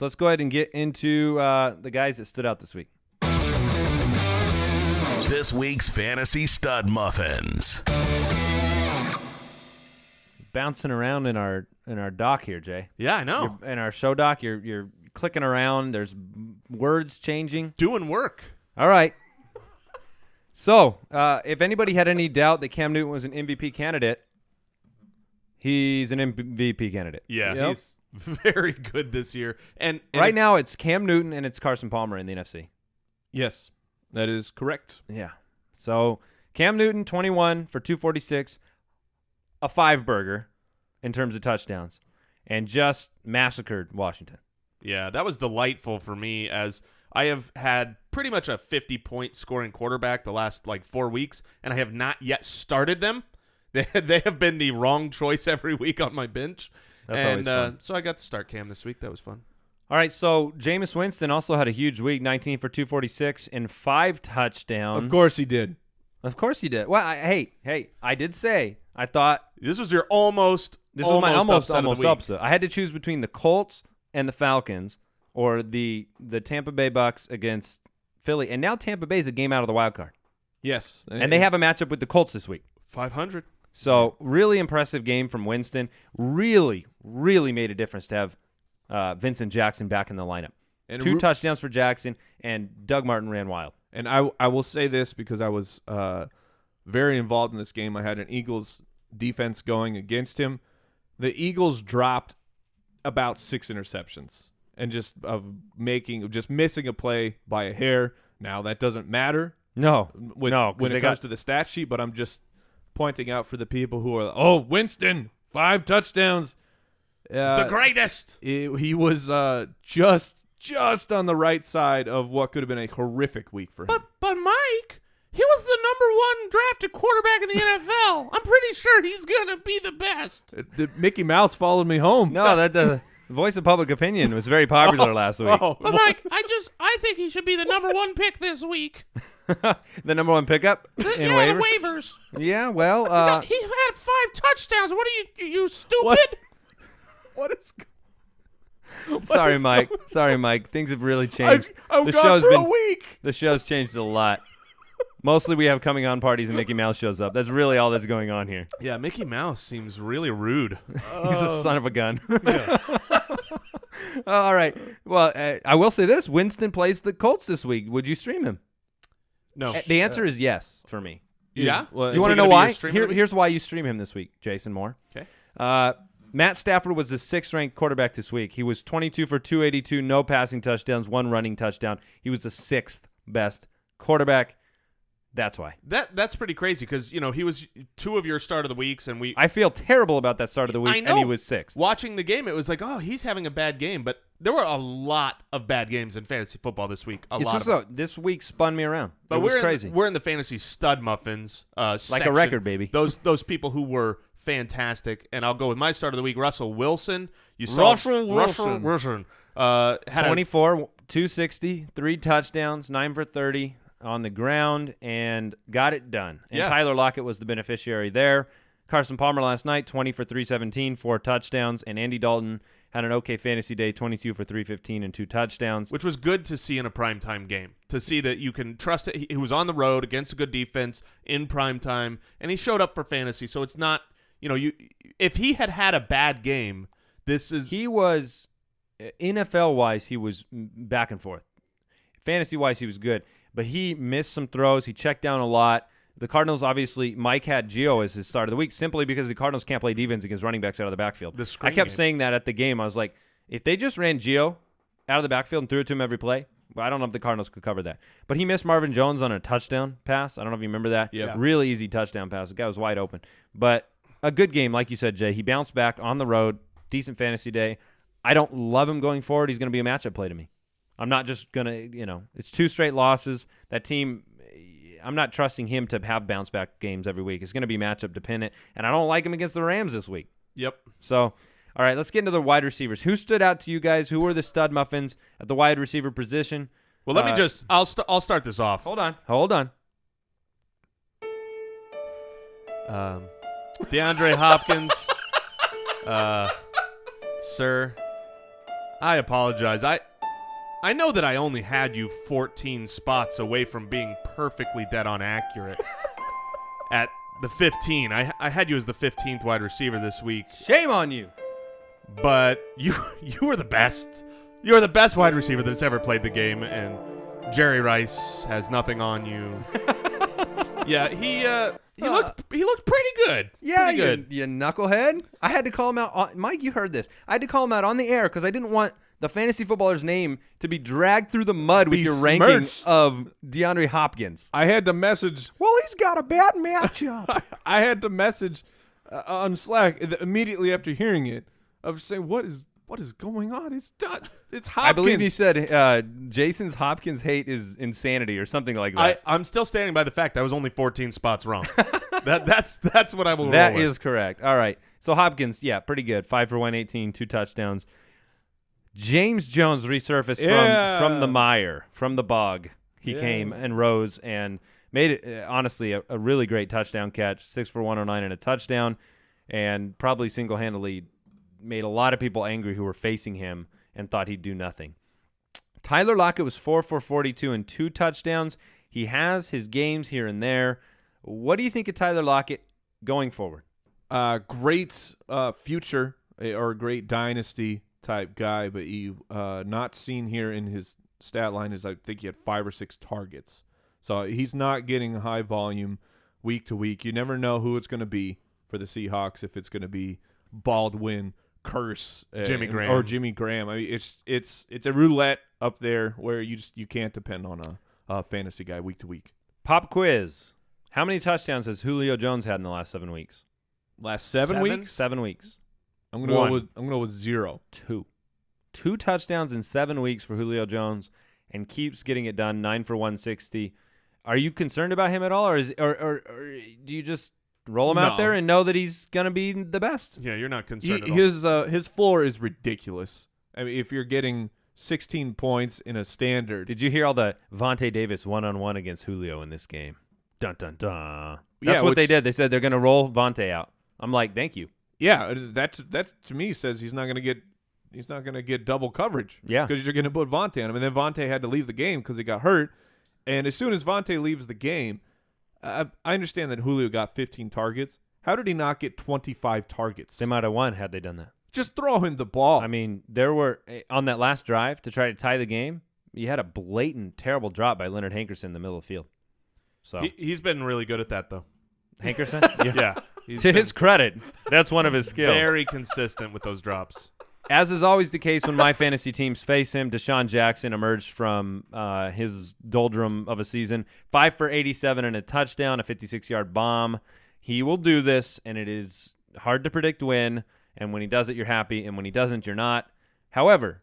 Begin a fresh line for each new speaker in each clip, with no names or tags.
guys. Let's go ahead and get into the guys that stood out this week.
This week's Fantasy Stud Muffins.
Bouncing around in our doc here, Jay.
Yeah, I know.
In our show doc, you're clicking around. There's words changing.
Doing work.
All right. So, if anybody had any doubt that Cam Newton was an MVP candidate, he's an MVP candidate.
Yeah, he's very good this year. And
right now, it's Cam Newton and it's Carson Palmer in the NFC.
Yes, that is correct.
Yeah. So, Cam Newton, 21 for 246, a 5-burger in terms of touchdowns, and just massacred Washington.
Yeah, that was delightful for me, as I have had pretty much a 50-point scoring quarterback the last 4 weeks, and I have not yet started them. They have been the wrong choice every week on my bench.
That's always fun.
So I got to start Cam this week. That was fun.
All right, so Jameis Winston also had a huge week, 19 for 246 and 5 touchdowns.
Of course he did.
Of course he did. Well, hey, I did say I thought
this was your almost upset of the week.
I had to choose between the Colts and the Falcons, or the Tampa Bay Bucks against Philly, and now Tampa Bay is a game out of the wild card.
Yes,
and they have a matchup with the Colts this week.
500.
So really impressive game from Winston. Really, really made a difference to have Vincent Jackson back in the lineup. And 2 touchdowns for Jackson, and Doug Martin ran wild.
And I will say this because I was very involved in this game. I had an Eagles defense going against him. The Eagles dropped about 6 interceptions and just missing a play by a hair. Now that doesn't matter. When it comes to the stat sheet, but I'm just pointing out for the people who are, Winston, 5 touchdowns.
He's the greatest.
He was just on the right side of what could have been a horrific week for him.
But Mike, he was the #1 drafted quarterback in the NFL. I'm pretty sure he's gonna be the best.
Mickey Mouse followed me home.
No, the voice of public opinion was very popular last week.
But Mike, I think he should be the #1 pick this week.
The #1 pickup in
waivers.
Yeah, well,
he had 5 touchdowns. What are you stupid?
What is?
Sorry, Mike. Things have really changed.
I'm gone for a week.
The show's changed a lot. Mostly we have coming on parties and Mickey Mouse shows up. That's really all that's going on here.
Yeah, Mickey Mouse seems really rude.
He's a son of a gun. Yeah. All right. Well, I will say this. Winston plays the Colts this week. Would you stream him?
No.
The answer is yes for me.
Yeah?
Well, you want to know why? Here's why you stream him this week, Jason Moore.
Okay.
Matt Stafford was the 6th-ranked quarterback this week. He was 22 for 282, no passing touchdowns, 1 running touchdown. He was the 6th best quarterback. That's why.
That's pretty crazy because, he was 2 of your start of the weeks, and
I feel terrible about that start of the week,
I know.
And he was 6th.
Watching the game, it was like, he's having a bad game, but there were a lot of bad games in fantasy football this week.
This week spun me around.
But
it was crazy.
We're in the fantasy stud muffins
like a record, baby.
Those people who were fantastic, and I'll go with my start of the week. Russell Wilson. You saw
Russell
Wilson. Had
24, 260, 3 touchdowns, 9 for 30 on the ground, and got it done. And Tyler Lockett was the beneficiary there. Carson Palmer last night, 20 for 317, 4 touchdowns, and Andy Dalton had an okay fantasy day, 22 for 315 and 2 touchdowns.
Which was good to see in a primetime game, to see that you can trust it. He was on the road against a good defense in primetime, and he showed up for fantasy. So it's not, if he had a bad game, he
was, NFL-wise, he was back and forth. Fantasy-wise, he was good, but he missed some throws. He checked down a lot. The Cardinals, obviously, Mike had Gio as his start of the week simply because the Cardinals can't play defense against running backs out of the backfield. I kept saying that at the game. I was like, if they just ran Gio out of the backfield and threw it to him every play, I don't know if the Cardinals could cover that. But he missed Marvin Jones on a touchdown pass. I don't know if you remember that.
Yeah.
Really easy touchdown pass. The guy was wide open. But a good game, like you said, Jay. He bounced back on the road. Decent fantasy day. I don't love him going forward. He's going to be a matchup play to me. I'm not just going to, it's 2 straight losses. That team, I'm not trusting him to have bounce-back games every week. It's going to be matchup dependent, and I don't like him against the Rams this week.
Yep.
So, all right, let's get into the wide receivers. Who stood out to you guys? Who were the stud muffins at the wide receiver position?
Well, let me I'll start this off.
Hold on.
DeAndre Hopkins, sir, I apologize. I know that I only had you 14 spots away from being perfectly dead on accurate at the 15. I had you as the 15th wide receiver this week.
Shame on you.
But you were the best. You are the best wide receiver that's ever played the game, and Jerry Rice has nothing on you. Yeah, he looked pretty good.
Yeah,
pretty good.
You knucklehead. I had to call him out. Mike, you heard this. I had to call him out on the air because I didn't want the fantasy footballer's name to be dragged through the mud with your ranking of DeAndre Hopkins.
I had to message.
Well, he's got a bad matchup.
I had to message on Slack immediately after hearing it of saying, what is going on? It's done. It's Hopkins.
I believe he said Jason's Hopkins hate is insanity or something like that.
I'm still standing by the fact I was only 14 spots wrong. That's what I will
That
roll with.
is correct. All right. So Hopkins, yeah, pretty good. 5 for 118, 2 touchdowns. James Jones resurfaced from the mire, from the bog. He came and rose and made it, honestly, a really great touchdown catch. 6 for 109 and a touchdown, and probably single-handedly made a lot of people angry who were facing him and thought he'd do nothing. Tyler Lockett was 4 for 42 and 2 touchdowns. He has his games here and there. What do you think of Tyler Lockett going forward?
Great future or great dynasty type guy, but he not seen here in his stat line is I think he had 5 or 6 targets. So he's not getting high volume week to week. You never know who it's going to be for the Seahawks, if it's going to be Baldwin, Curse,
Jimmy Graham.
or Jimmy Graham. I mean, it's a roulette up there where you can't depend on a fantasy guy week to week.
Pop quiz. How many touchdowns has Julio Jones had in the last 7 weeks?
Last 7 weeks?
7 weeks.
I'm gonna go with 0.
2 touchdowns in 7 weeks for Julio Jones, and keeps getting it done. 9 for 160. Are you concerned about him at all, or do you just roll him out there and know that he's gonna be the best?
Yeah, you're not concerned at all.
His floor is ridiculous. I mean, if you're getting 16 points in a standard,
Did you hear all the Vontae Davis one-on-one against Julio in this game? Dun dun dun. That's what they did. They said they're gonna roll Vontae out. I'm like, thank you.
yeah, that's to me says he's not gonna get double coverage.
Yeah.
because you're gonna put Vontae on him, and then Vontae had to leave the game because he got hurt. And as soon as Vontae leaves the game, I understand that Julio got 15 targets. How did he not get 25 targets?
They might have won had they done that.
Just throw him the ball.
I mean, there were on that last drive to try to tie the game. You had a blatant, terrible drop by Leonard Hankerson in the middle of the field. So
He's been really good at that, though.
Hankerson,
Yeah.
To his credit, that's one of his skills.
Very consistent with those drops.
As is always the case when my fantasy teams face him, Deshaun Jackson emerged from his doldrum of a season. 5 for 87 and a touchdown, a 56-yard bomb. He will do this, and it is hard to predict when. And when he does it, you're happy, and when he doesn't, you're not. However,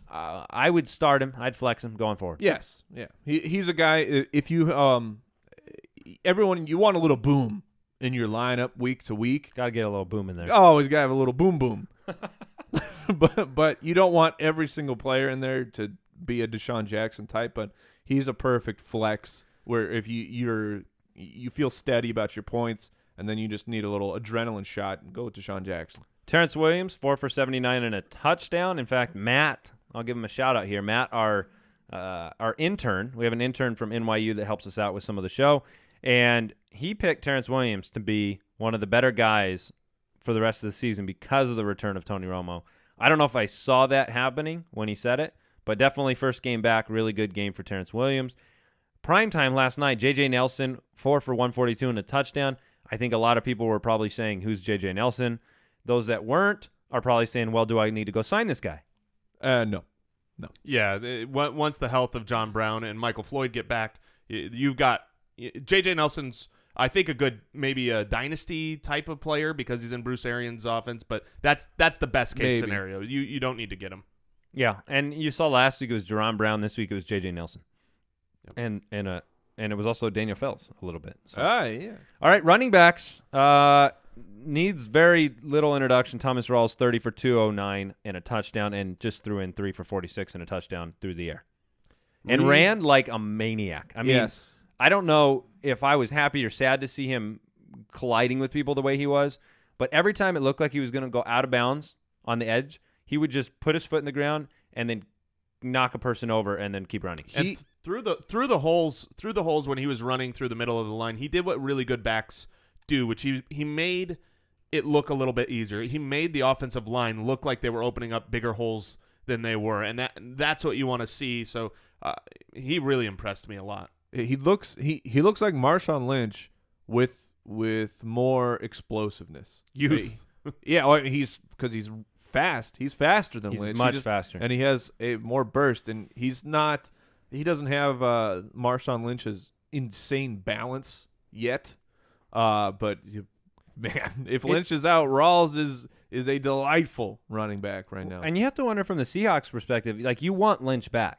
I would start him. I'd flex him going forward.
Yes, yeah. He's a guy. If you you want a little boom in your lineup week to week.
Got to get a little boom in there.
Oh, he's got to have a little boom boom. but you don't want every single player in there to be a Deshaun Jackson type. But he's a perfect flex where if you feel steady about your points, and then you just need a little adrenaline shot, and go with Deshaun Jackson.
Terrence Williams, 4 for 79 and a touchdown. In fact, Matt, I'll give him a shout out here. Matt, our intern, we have an intern from NYU that helps us out with some of the show, and he picked Terrence Williams to be one of the better guys for the rest of the season because of the return of Tony Romo. I don't know if I saw that happening when he said it, but definitely first game back, really good game for Terrence Williams. Primetime last night, J.J. Nelson, 4 for 142 and a touchdown. I think a lot of people were probably saying, who's J.J. Nelson? Those that weren't are probably saying, well, do I need to go sign this guy?
No.
Yeah, once the health of John Brown and Michael Floyd get back, you've got J.J. Nelson's, I think, maybe a dynasty type of player because he's in Bruce Arians' offense, but that's the best case scenario. You don't need to get him.
Yeah, and you saw last week it was Jerron Brown. This week it was J.J. Nelson. Yep. And it was also Daniel Fells a little bit. So.
Yeah.
All right, running backs. Needs very little introduction. Thomas Rawls, 30 for 209 and a touchdown, and just threw in 3 for 46 and a touchdown through the air. And ran like a maniac. I mean,
yes.
I don't know if I was happy or sad to see him colliding with people the way he was, but every time it looked like he was going to go out of bounds on the edge, he would just put his foot in the ground and then knock a person over and then keep running.
And through the holes when he was running through the middle of the line, he did what really good backs do, which he made it look a little bit easier. He made the offensive line look like they were opening up bigger holes than they were, and that's what you want to see. So he really impressed me a lot.
He looks like Marshawn Lynch with more explosiveness.
Youth.
Yeah, well, he's fast. He's faster than
He's
Lynch.
much faster.
And he has a more burst, and he doesn't have Marshawn Lynch's insane balance yet. But man, if Lynch is out, Rawls is a delightful running back right now.
And you have to wonder from the Seahawks perspective, like you want Lynch back.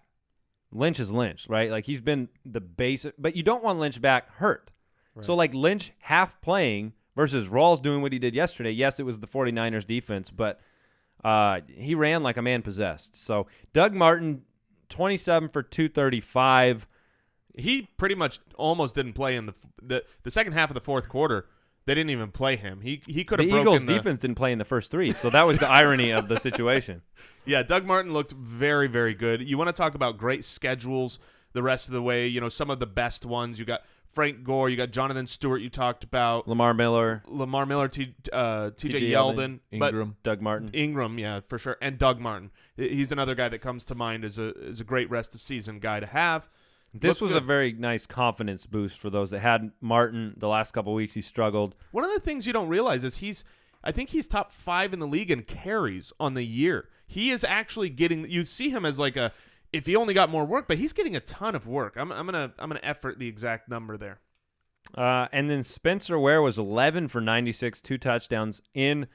Lynch is Lynch, right? Like he's been the basic, but you don't want Lynch back hurt. Right. So like Lynch half playing versus Rawls doing what he did yesterday. Yes, it was the 49ers defense, but he ran like a man possessed. So Doug Martin, 27 for 235.
He pretty much almost didn't play in the second half of the fourth quarter. They didn't even play him. He could have broken
Eagles defense didn't play in the first three, so that was the irony of the situation.
Yeah, Doug Martin looked very, very good. You want to talk about great schedules the rest of the way. You know, some of the best ones. You got Frank Gore. You got Jonathan Stewart. You talked about
Lamar Miller,
T.J. Yeldon,
Ingram,
Doug Martin.
Ingram, yeah, for sure, and Doug Martin. He's another guy that comes to mind as a great rest of season guy to have.
This was a very nice confidence boost for those that had Martin. The last couple of weeks, he struggled.
One of the things you don't realize is I think he's top 5 in the league in carries on the year. He is actually getting. You see him as like if he only got more work, but he's getting a ton of work. I'm gonna effort the exact number there.
And then Spencer Ware was 11 for 96, 2 touchdowns in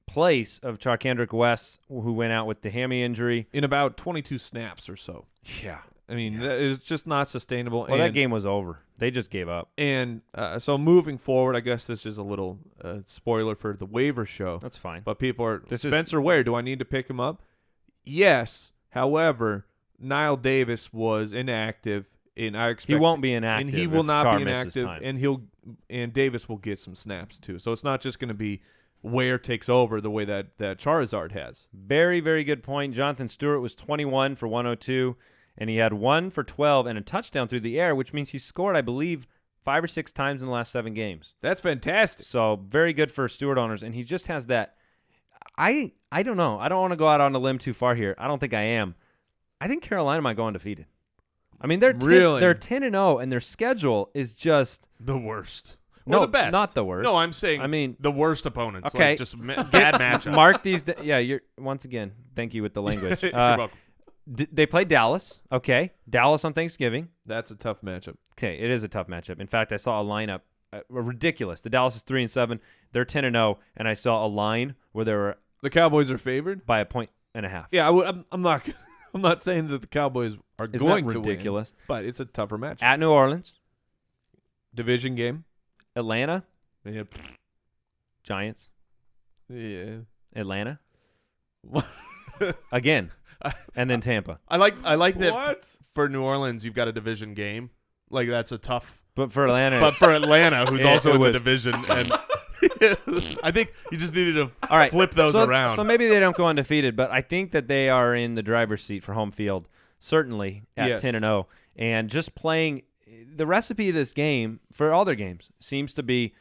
place of Charkandrick West, who went out with the hammy injury
in about 22 snaps or so.
Yeah.
I mean, that is just not sustainable.
Well, that game was over. They just gave up.
And so moving forward, I guess this is a little spoiler for the waiver show.
That's fine.
But people are, Spencer Ware, do I need to pick him up? Yes. However, Nile Davis was inactive, and I expect
he won't be inactive.
And he will not
Char
be inactive, and Davis will get some snaps too. So it's not just going to be Ware takes over the way that Charizard has.
Very, very good point. Jonathan Stewart was 21 for 102. And he had 1 for 12 and a touchdown through the air, which means he scored, I believe, 5 or 6 times in the last 7 games.
That's fantastic.
So very good for Stewart owners. And he just has that. I don't know. I don't want to go out on a limb too far here. I don't think I am. I think Carolina might go undefeated. I mean, they're 10-0, and their schedule is just
the worst. Or
no,
the best.
Not the worst.
No, I'm saying the worst opponents.
Okay.
Like just bad matchup.
Mark these. You're once again. Thank you with the language.
You're welcome.
They played Dallas. Okay. Dallas on Thanksgiving.
That's a tough matchup.
Okay, it is a tough matchup. In fact, I saw a lineup ridiculous. The Dallas is 3-7. They're 10-0, and I saw a line where they were
the Cowboys are favored
by 1.5 points.
Yeah, I'm not. I'm not saying that the Cowboys are going to
ridiculous,
win, but it's a tougher matchup.
At New Orleans,
division game.
Atlanta,
yep.
Giants,
yeah.
Atlanta, again, and then Tampa.
I like that.
What?
For New Orleans, you've got a division game. Like that's a tough.
But for Atlanta,
who's also in the division, and I think you just needed to flip those around.
So maybe they don't go undefeated, but I think that they are in the driver's seat for home field, certainly at 10-0. And just playing the recipe of this game for all their games seems to be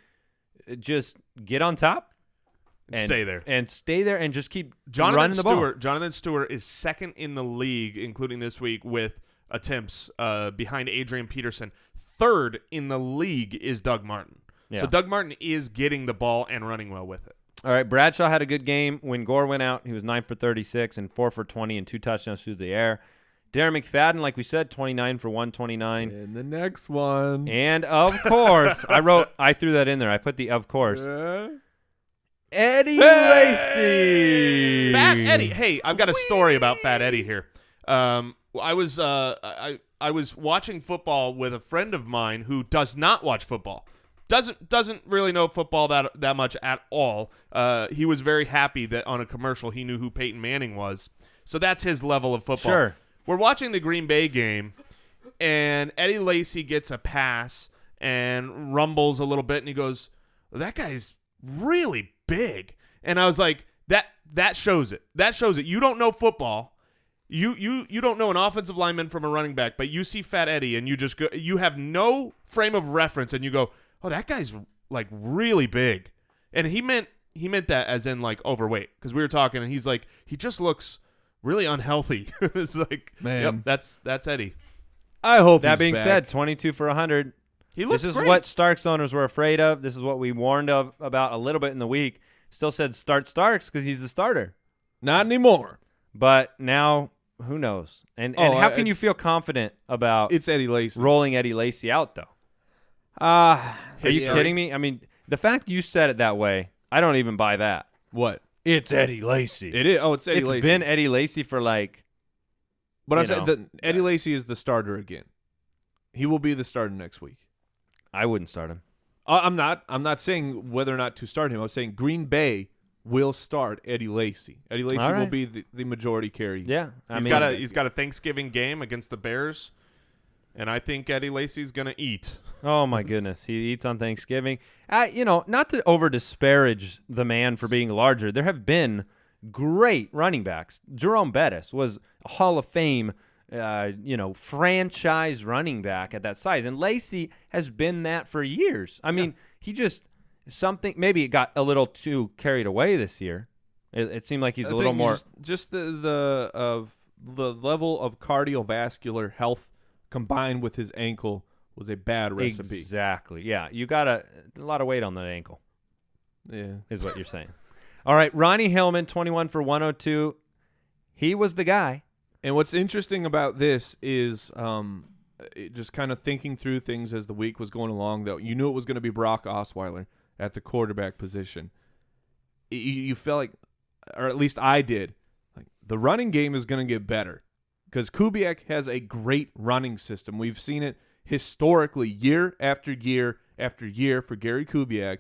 just get on top
and stay there
and just keep running the ball.
Jonathan Stewart is second in the league, including this week with attempts behind Adrian Peterson. Third in the league is Doug Martin. Yeah. So Doug Martin is getting the ball and running well with it.
All right, Bradshaw had a good game. When Gore went out, he was 9 for 36 and 4 for 20 and 2 touchdowns through the air. Darren McFadden, like we said, 29 for 129.
And the next one.
And, of course, I threw that in there. I put the of course. Eddie Lacy.
Fat Eddie. Hey, I've got a story about Fat Eddie here. I was watching football with a friend of mine who does not watch football. Doesn't really know football that much at all. He was very happy that on a commercial he knew who Peyton Manning was. So that's his level of football.
Sure.
We're watching the Green Bay game, and Eddie Lacy gets a pass and rumbles a little bit, and he goes, "That guy's really big." And I was like, That shows it. That shows it. You don't know football. You don't know an offensive lineman from a running back, but you see Fat Eddie and you have no frame of reference and you go, "Oh, that guy's like really big." And he meant that as in like overweight, because we were talking and he's like, he just looks really unhealthy. It's like,
man,
yep, that's Eddie.
I hope
That
he's
being
back.
said, 22 for 100.
He looks
This is
great.
what Starks owners were afraid of. This is what we warned about a little bit in the week. Still said start Starks because he's the starter.
Not anymore.
But now, who knows? And how can you feel confident about
It's Eddie Lacy.
rolling Eddie Lacy out, though? Are you kidding me? I mean, the fact you said it that way, I don't even buy that.
What?
It's Eddie Lacy.
It is. Oh, it's Eddie Lacy.
It's been Eddie Lacy for like.
But I'm saying Eddie Lacy is the starter again. He will be the starter next week.
I wouldn't start him.
I'm not saying whether or not to start him. I'm saying Green Bay will start Eddie Lacy. Eddie Lacy
All right.
will be the majority carry.
Yeah,
He's got a Thanksgiving game against the Bears, and I think Eddie Lacy's gonna eat.
Oh my goodness, he eats on Thanksgiving. Not to over disparage the man for being larger. There have been great running backs. Jerome Bettis was a Hall of Fame, franchise running back at that size, and Lacy has been that for years. I mean, he just maybe it got a little too carried away this year. It seemed like he's a little more
just the level of cardiovascular health combined with his ankle was a bad recipe.
Exactly. Yeah, you got a lot of weight on that ankle.
Yeah,
is what you're saying. All right, Ronnie Hillman, 21 for 102. He was the guy.
And what's interesting about this is just kind of thinking through things as the week was going along, though. You knew it was going to be Brock Osweiler at the quarterback position. You felt like, or at least I did, like the running game is going to get better because Kubiak has a great running system. We've seen it historically year after year after year for Gary Kubiak,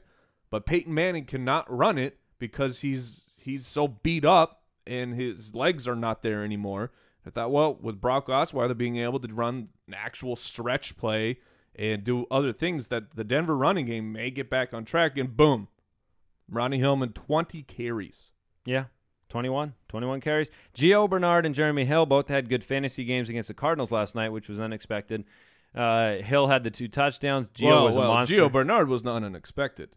but Peyton Manning cannot run it because he's so beat up and his legs are not there anymore. I thought, well, with Brock Osweiler being able to run an actual stretch play and do other things, that the Denver running game may get back on track, and boom, Ronnie Hillman, 20 carries.
Yeah, 21 carries. Gio Bernard and Jeremy Hill both had good fantasy games against the Cardinals last night, which was unexpected. Hill had the 2 touchdowns. Gio was a monster.
Gio Bernard was not unexpected.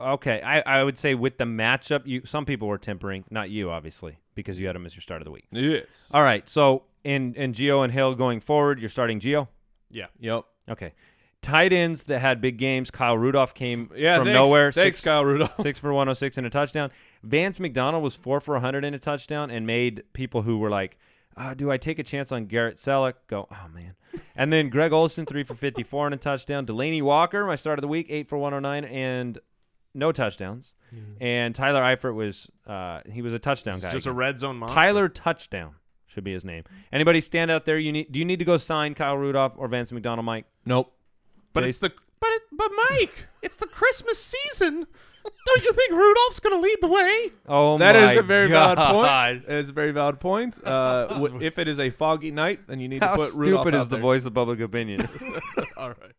Okay, I would say with the matchup, some people were tempering, not you, obviously, because you had him as your start of the week.
Yes.
All right, so in Gio and Hill going forward, you're starting Gio?
Yeah.
Yep.
Okay. Tight ends that had big games. Kyle Rudolph came from
thanks.
nowhere.
Thanks, Kyle Rudolph.
6 for 106 and a touchdown. Vance McDonald was 4 for 100 and a touchdown and made people who were like, do I take a chance on Garrett Selleck? Go, oh, man. And then Greg Olsen, 3 for 54 and a touchdown. Delaney Walker, my start of the week, 8 for 109 and no touchdowns. And Tyler Eifert was he was a touchdown guy.
Just a red zone monster.
Tyler Touchdown should be his name. Anybody stand out there? Do you need to go sign Kyle Rudolph or Vance McDonald, Mike?
Nope.
But but Mike, it's the Christmas season. Don't you think Rudolph's going to lead the way?
Oh,
that
my
is a very
God.
valid point. That is a very valid point. If it is a foggy night, then you need
How
to put Rudolph
stupid
out
is the
there.
voice of public opinion?
All right.